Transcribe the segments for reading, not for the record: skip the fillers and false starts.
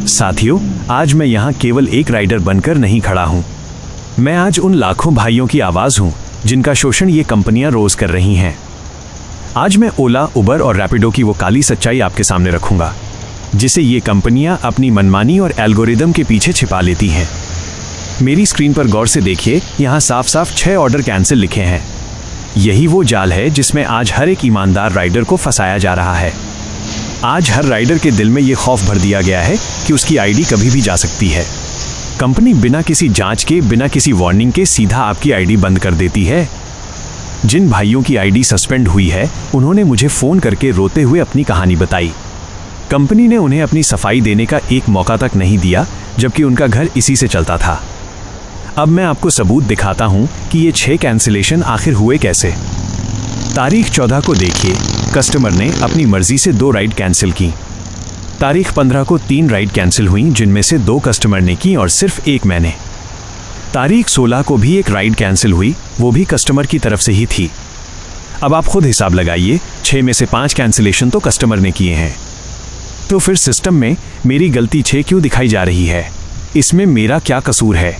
साथियों, आज मैं यहाँ केवल एक राइडर बनकर नहीं खड़ा हूँ। मैं आज उन लाखों भाइयों की आवाज़ हूँ जिनका शोषण ये कंपनियां रोज कर रही हैं। आज मैं ओला, उबर और रैपिडो की वो काली सच्चाई आपके सामने रखूंगा जिसे ये कंपनियां अपनी मनमानी और एल्गोरिदम के पीछे छिपा लेती हैं। मेरी स्क्रीन पर गौर से देखिए, यहाँ साफ साफ 6 ऑर्डर कैंसिल लिखे हैं। यही वो जाल है जिसमें आज हर एक ईमानदार राइडर को फंसाया जा रहा है। आज हर राइडर के दिल में ये खौफ भर दिया गया है कि उसकी आईडी कभी भी जा सकती है। कंपनी बिना किसी जांच के, बिना किसी वार्निंग के सीधा आपकी आईडी बंद कर देती है। जिन भाइयों की आईडी सस्पेंड हुई है, उन्होंने मुझे फ़ोन करके रोते हुए अपनी कहानी बताई। कंपनी ने उन्हें अपनी सफाई देने का एक मौका तक नहीं दिया, जबकि उनका घर इसी से चलता था। अब मैं आपको सबूत दिखाता हूं कि ये 6 कैंसिलेशन आखिर हुए कैसे। तारीख 14 को देखिए, कस्टमर ने अपनी मर्जी से 2 राइड कैंसिल की। तारीख 15 को 3 राइड कैंसिल हुई, जिनमें से 2 कस्टमर ने की और सिर्फ 1 मैंने। तारीख 16 को भी 1 राइड कैंसिल हुई, वो भी कस्टमर की तरफ से ही थी। अब आप खुद हिसाब लगाइए, 6 में से 5 कैंसिलेशन तो कस्टमर ने किए हैं। तो फिर सिस्टम में मेरी गलती 6 क्यों दिखाई जा रही है? इसमें मेरा क्या कसूर है?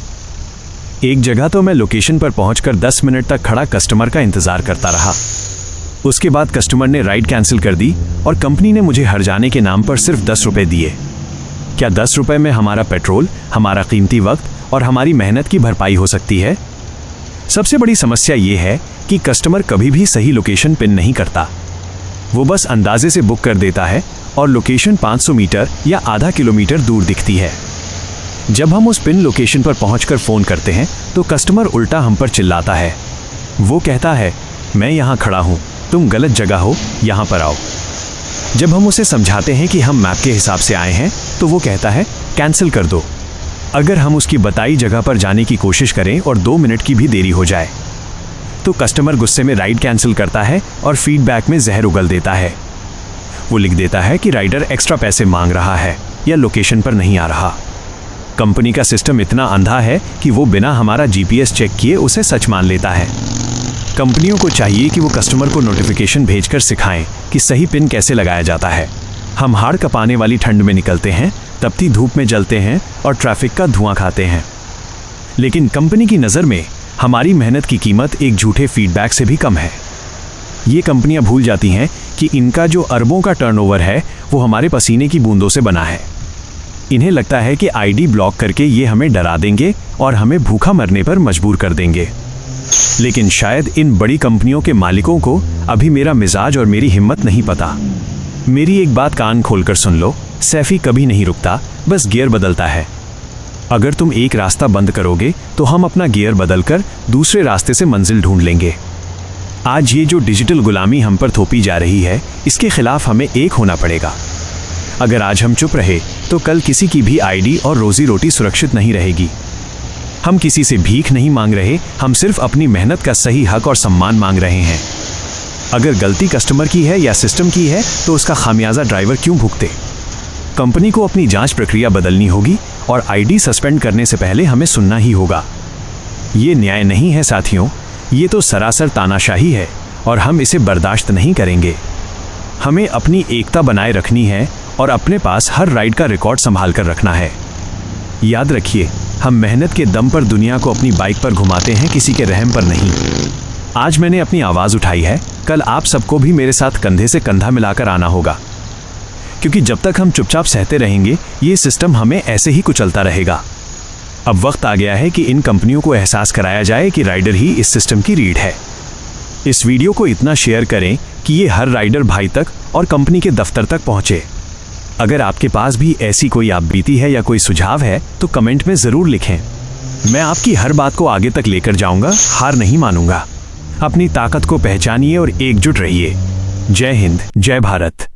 एक जगह तो मैं लोकेशन पर पहुंचकर 10 मिनट तक खड़ा कस्टमर का इंतजार करता रहा। उसके बाद कस्टमर ने राइड कैंसिल कर दी और कंपनी ने मुझे हर जाने के नाम पर सिर्फ 10 रुपए दिए। क्या 10 रुपए में हमारा पेट्रोल, हमारा कीमती वक्त और हमारी मेहनत की भरपाई हो सकती है? सबसे बड़ी समस्या ये है कि कस्टमर कभी भी सही लोकेशन पिन नहीं करता। वो बस अंदाजे से बुक कर देता है और लोकेशन 500 मीटर या आधा किलोमीटर दूर दिखती है। जब हम उस पिन लोकेशन पर पहुंचकर फ़ोन करते हैं तो कस्टमर उल्टा हम पर चिल्लाता है। वो कहता है, मैं यहाँ खड़ा हूँ, तुम गलत जगह हो, यहाँ पर आओ। जब हम उसे समझाते हैं कि हम मैप के हिसाब से आए हैं तो वो कहता है, कैंसिल कर दो। अगर हम उसकी बताई जगह पर जाने की कोशिश करें और 2 मिनट की भी देरी हो जाए तो कस्टमर गुस्से में राइड कैंसिल करता है और फीडबैक में जहर उगल देता है। वो लिख देता है कि राइडर एक्स्ट्रा पैसे मांग रहा है या लोकेशन पर नहीं आ रहा। कंपनी का सिस्टम इतना अंधा है कि वो बिना हमारा जीपीएस चेक किए उसे सच मान लेता है। कंपनियों को चाहिए कि वो कस्टमर को नोटिफिकेशन भेजकर सिखाएं कि सही पिन कैसे लगाया जाता है। हम हाड़ कपाने वाली ठंड में निकलते हैं, तपती धूप में जलते हैं और ट्रैफिक का धुआं खाते हैं। लेकिन कंपनी की नज़र में हमारी मेहनत की कीमत एक झूठे फीडबैक से भी कम है। ये कंपनियां भूल जाती हैं कि इनका जो अरबों का टर्नओवर है वो हमारे पसीने की बूंदों से बना है। इन्हें लगता है कि आईडी ब्लॉक करके ये हमें डरा देंगे और हमें भूखा मरने पर मजबूर कर देंगे। लेकिन शायद इन बड़ी कंपनियों के मालिकों को अभी मेरा मिजाज और मेरी हिम्मत नहीं पता। मेरी एक बात कान खोलकर सुन लो, सैफी कभी नहीं रुकता, बस गियर बदलता है। अगर तुम एक रास्ता बंद करोगे तो हम अपना गियर बदलकर दूसरे रास्ते से मंजिल ढूंढ लेंगे। आज ये जो डिजिटल गुलामी हम पर थोपी जा रही है, इसके खिलाफ हमें एक होना पड़ेगा। अगर आज हम चुप रहे तो कल किसी की भी आईडी और रोजी रोटी सुरक्षित नहीं रहेगी। हम किसी से भीख नहीं मांग रहे, हम सिर्फ अपनी मेहनत का सही हक और सम्मान मांग रहे हैं। अगर गलती कस्टमर की है या सिस्टम की है तो उसका खामियाजा ड्राइवर क्यों भुगते? कंपनी को अपनी जांच प्रक्रिया बदलनी होगी और आईडी सस्पेंड करने से पहले हमें सुनना ही होगा। ये न्याय नहीं है साथियों, ये तो सरासर तानाशाही है और हम इसे बर्दाश्त नहीं करेंगे। हमें अपनी एकता बनाए रखनी है और अपने पास हर राइड का रिकॉर्ड संभाल कर रखना है। याद रखिए, हम मेहनत के दम पर दुनिया को अपनी बाइक पर घुमाते हैं, किसी के रहम पर नहीं। आज मैंने अपनी आवाज़ उठाई है, कल आप सबको भी मेरे साथ कंधे से कंधा मिलाकर आना होगा, क्योंकि जब तक हम चुपचाप सहते रहेंगे ये सिस्टम हमें ऐसे ही कुचलता रहेगा। अब वक्त आ गया है कि इन कंपनियों को एहसास कराया जाए कि राइडर ही इस सिस्टम की रीढ़ है। इस वीडियो को इतना शेयर करें कि ये हर राइडर भाई तक और कंपनी के दफ्तर तक पहुंचे। अगर आपके पास भी ऐसी कोई आपबीती है या कोई सुझाव है तो कमेंट में ज़रूर लिखें। मैं आपकी हर बात को आगे तक लेकर जाऊंगा, हार नहीं मानूंगा। अपनी ताकत को पहचानिए और एकजुट रहिए। जय हिंद, जय भारत।